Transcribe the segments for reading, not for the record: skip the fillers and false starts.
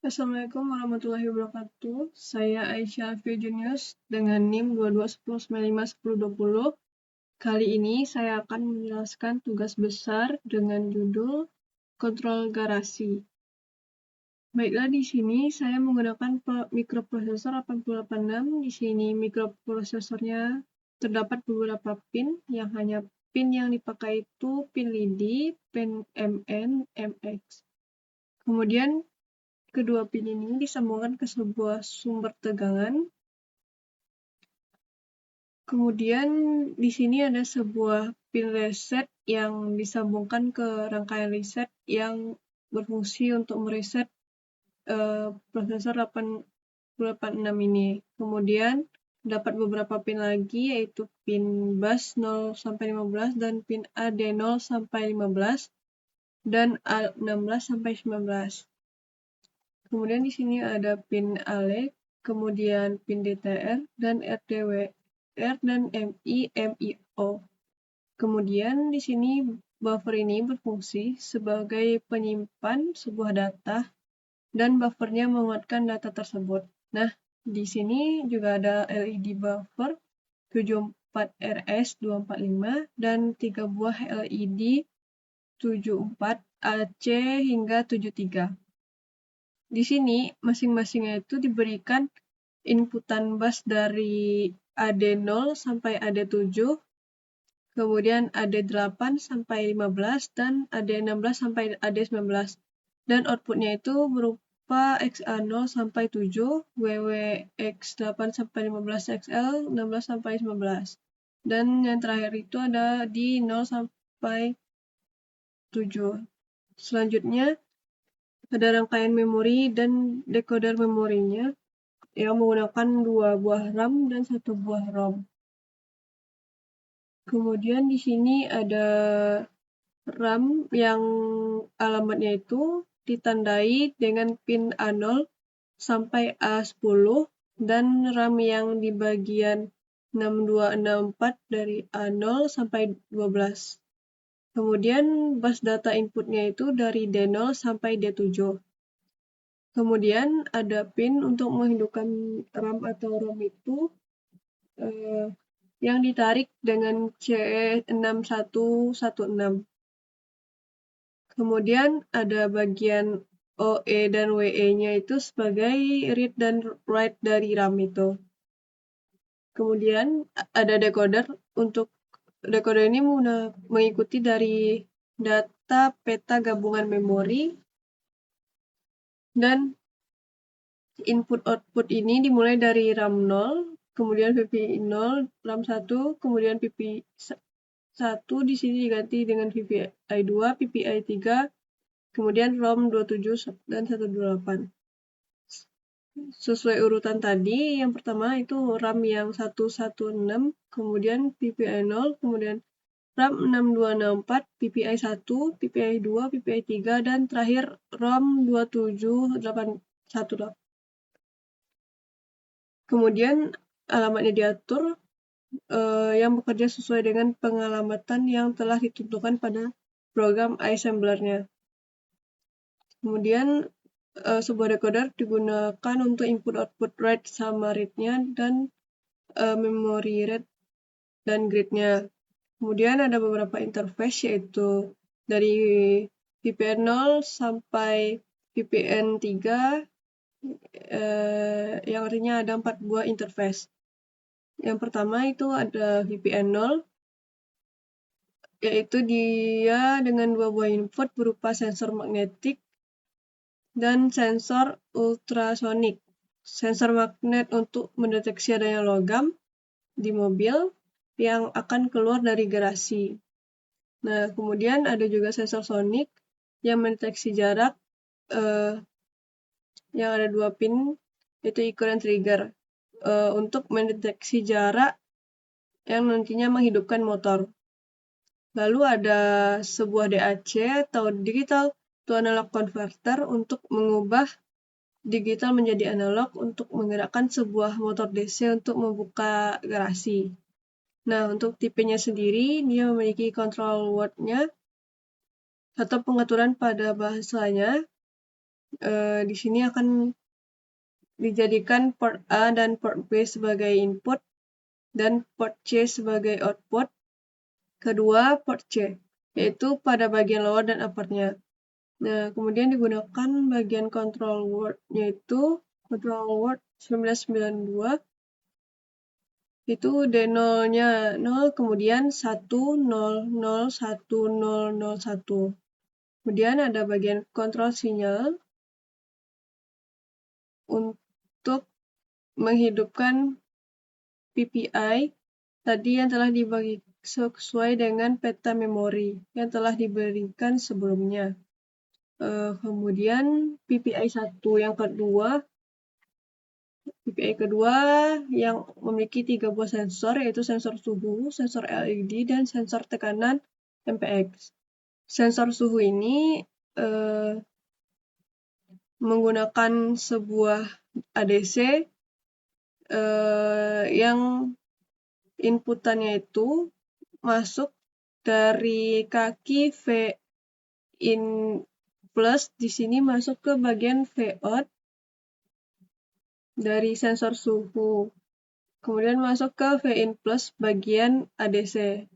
Assalamualaikum warahmatullahi wabarakatuh. Saya Aisyah Alfia Junius dengan NIM 2210951020. Kali ini saya akan menjelaskan tugas besar dengan judul kontrol garasi. Baiklah, di sini saya menggunakan mikroprosesor 886. Di sini mikroprosesornya terdapat beberapa pin, yang hanya pin yang dipakai itu pin LIDI, pin MN, MX. Kemudian kedua pin ini disambungkan ke sebuah sumber tegangan. Kemudian di sini ada sebuah pin reset yang disambungkan ke rangkaian reset yang berfungsi untuk mereset prosesor 886 ini. Kemudian dapat beberapa pin lagi, yaitu pin bus 0-15 dan pin AD0 sampai 15 dan A16 sampai 19. Kemudian di sini ada pin ALE, kemudian pin DTR dan RDWR dan MI/MIO. Kemudian di sini buffer ini berfungsi sebagai penyimpan sebuah data dan buffernya menguatkan data tersebut. Nah, di sini juga ada LED buffer 74RS245 dan 3 buah LED 74 AC hingga 73. Di sini masing-masingnya itu diberikan inputan bus dari AD0 sampai AD7, kemudian AD8 sampai 15 dan AD16 sampai AD19. Dan outputnya itu berupa XA0 sampai 7, WWX8 sampai 15, XL 16 sampai 19. Dan yang terakhir itu ada di 0 sampai 7. Selanjutnya ada rangkaian memori dan decoder memorinya yang menggunakan 2 buah RAM dan 1 buah ROM. Kemudian di sini ada RAM yang alamatnya itu ditandai dengan pin A0 sampai A10 dan RAM yang di bagian 6264 dari A0 sampai 12. Kemudian bus data inputnya itu dari D0 sampai D7. Kemudian ada pin untuk menghidupkan RAM atau ROM itu yang ditarik dengan CE6116. Kemudian ada bagian OE dan WE-nya itu sebagai read dan write dari RAM itu. Kemudian ada decoder. Untuk decoder ini mengikuti dari data peta gabungan memori, dan input-output ini dimulai dari RAM 0, kemudian VPI 0, RAM 1, kemudian PPI 1 di sini diganti dengan VPI 2, PPI 3, kemudian ROM 27 dan 128. Sesuai urutan tadi, yang pertama itu RAM yang 116, kemudian PPI 0, kemudian RAM 6264, PPI 1, PPI 2, PPI 3, dan terakhir ROM 27818. Kemudian alamatnya diatur yang bekerja sesuai dengan pengalamatan yang telah ditentukan pada program assembler-nya. Kemudian sebuah decoder digunakan untuk input-output write sama read-nya dan memory read dan grid-nya. Kemudian ada beberapa interface, yaitu dari VPN 0 sampai VPN 3, yang artinya ada 4 buah interface. Yang pertama itu ada VPN 0, yaitu dia dengan 2 buah input berupa sensor magnetik dan sensor ultrasonik. Sensor magnet untuk mendeteksi adanya logam di mobil yang akan keluar dari garasi. Nah, kemudian ada juga sensor sonik yang mendeteksi jarak, yang ada 2 pin, yaitu echo dan trigger, untuk mendeteksi jarak yang nantinya menghidupkan motor. Lalu ada sebuah DAC atau digital to analog converter untuk mengubah digital menjadi analog untuk menggerakkan sebuah motor DC untuk membuka garasi. Nah, untuk tipenya sendiri, dia memiliki control word-nya atau pengaturan pada bahasanya, Di sini akan dijadikan port A dan port B sebagai input dan port C sebagai output. Kedua, port C, yaitu pada bagian lower dan uppernya. Nah, kemudian digunakan bagian control word, yaitu control word 1992, itu D0-nya 0, kemudian 1, 0, 0, 1, 0, 0, 1. Kemudian ada bagian control sinyal untuk menghidupkan PPI tadi yang telah dibagi sesuai dengan peta memori yang telah diberikan sebelumnya. Kemudian PPI 1 yang kedua, PPI kedua yang memiliki 3 buah sensor, yaitu sensor suhu, sensor LED, dan sensor tekanan MPX. Sensor suhu ini menggunakan sebuah ADC yang inputannya itu masuk dari kaki V in plus, di sini masuk ke bagian V out dari sensor suhu. Kemudian masuk ke V in plus bagian ADC.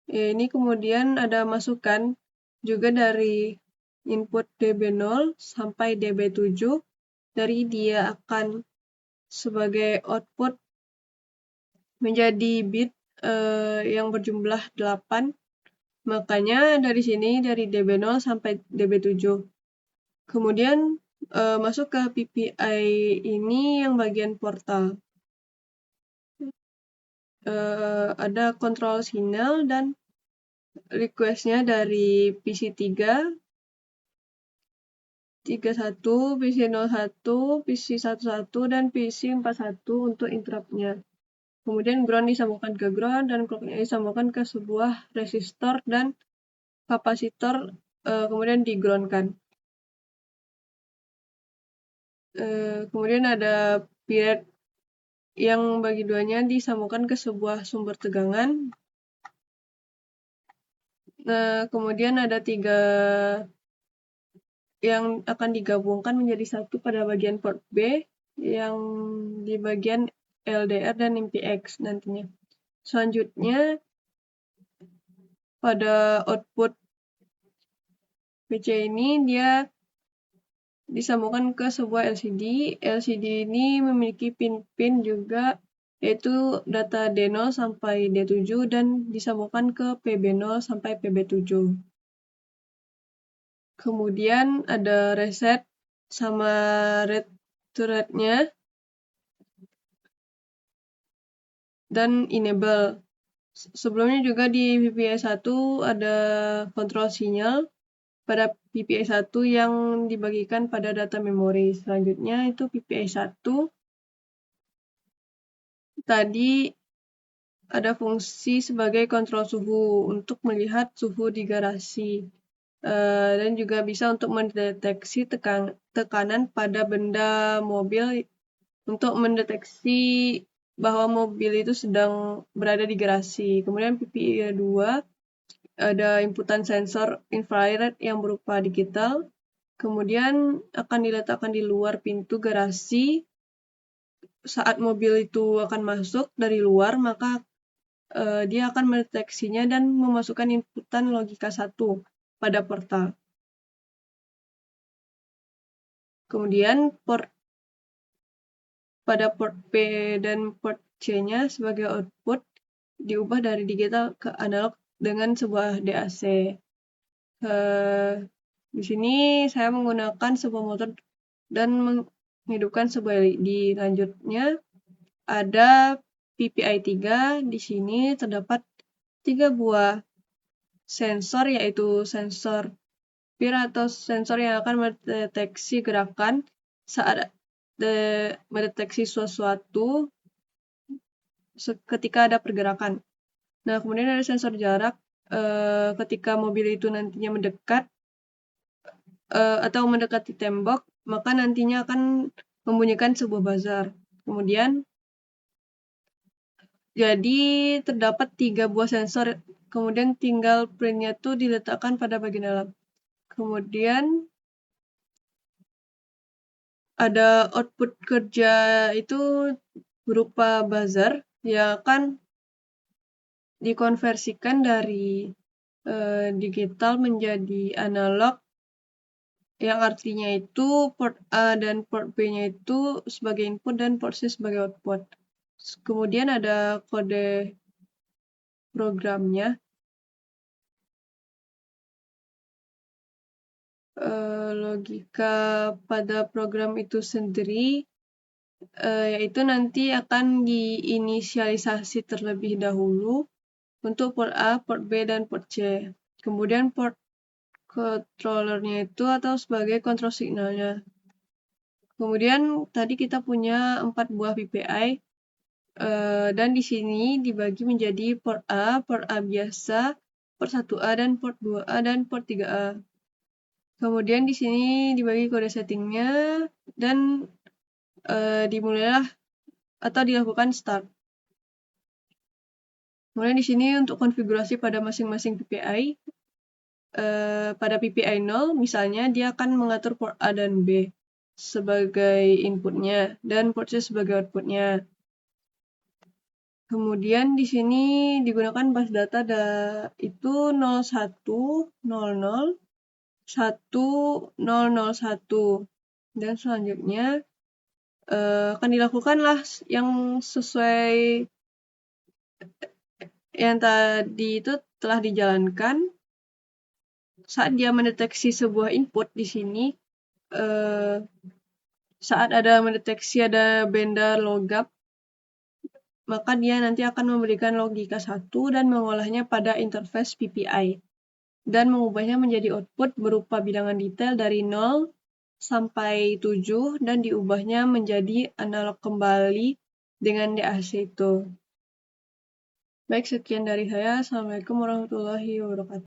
Ini kemudian ada masukan juga dari input DB0 sampai DB7. Dari dia akan sebagai output menjadi bit yang berjumlah 8. Makanya dari sini dari DB0 sampai DB7. Kemudian masuk ke PPI ini yang bagian portal. Ada kontrol sinyal dan request-nya dari PC3, 31, PC01, PC11, dan PC41 untuk interrupt-nya. Kemudian ground disambungkan ke ground dan clock-nya disambungkan ke sebuah resistor dan kapasitor, kemudian di-ground-kan. Kemudian ada period yang bagi duanya disambungkan ke sebuah sumber tegangan. Kemudian ada 3 yang akan digabungkan menjadi satu pada bagian port B yang di bagian LDR dan MPX nantinya. Selanjutnya pada output PC ini dia disambungkan ke sebuah LCD. LCD ini memiliki pin-pin juga, yaitu data D0 sampai D7 dan disambungkan ke PB0 sampai PB7. Kemudian ada reset sama read to read-nya dan enable. Sebelumnya juga di PPI 1 ada kontrol sinyal pada PPI 1 yang dibagikan pada data memori. Selanjutnya itu PPI 1 tadi ada fungsi sebagai kontrol suhu untuk melihat suhu di garasi, dan juga bisa untuk mendeteksi tekanan pada benda mobil untuk mendeteksi bahwa mobil itu sedang berada di garasi. Kemudian PPI 2 ada inputan sensor infrared yang berupa digital, kemudian akan diletakkan di luar pintu garasi. Saat mobil itu akan masuk dari luar, maka dia akan mendeteksinya dan memasukkan inputan logika 1 pada portal. Kemudian pada port P dan port C-nya sebagai output diubah dari digital ke analog dengan sebuah DAC. Di sini saya menggunakan sebuah motor dan menghidupkan sebuah LED. Lanjutnya ada PPI 3. Di sini terdapat 3 buah sensor, yaitu sensor peer atau sensor yang akan mendeteksi gerakan saat mendeteksi sesuatu ketika ada pergerakan. Nah, kemudian ada sensor jarak ketika mobil itu nantinya mendekat atau mendekati tembok, maka nantinya akan membunyikan sebuah buzzer. Kemudian jadi terdapat 3 buah sensor, kemudian tinggal print-nya tuh diletakkan pada bagian dalam. Kemudian ada output kerja itu berupa buzzer yang akan dikonversikan dari digital menjadi analog, yang artinya itu port A dan port B-nya itu sebagai input dan port C sebagai output. Kemudian ada kode programnya. Logika pada program itu sendiri yaitu nanti akan diinisialisasi terlebih dahulu untuk port A, port B, dan port C. Kemudian port controllernya itu atau sebagai control signalnya. Kemudian tadi kita punya 4 buah PPI dan di sini dibagi menjadi port A biasa, port 1A, dan port 2A, dan port 3A. Kemudian di sini dibagi kode settingnya dan dimulailah atau dilakukan start. Kemudian di sini untuk konfigurasi pada masing-masing PPI, pada PPI 0 misalnya dia akan mengatur port A dan B sebagai inputnya dan port C sebagai outputnya. Kemudian di sini digunakan bus data itu 0100 1001 dan selanjutnya akan dilakukanlah yang sesuai yang tadi itu telah dijalankan. Saat dia mendeteksi sebuah input di sini, saat mendeteksi ada benda logam, maka dia nanti akan memberikan logika 1 dan mengolahnya pada interface PPI dan mengubahnya menjadi output berupa bilangan detail dari 0 sampai 7 dan diubahnya menjadi analog kembali dengan DAC itu. Baik, sekian dari saya. Assalamualaikum warahmatullahi wabarakatuh.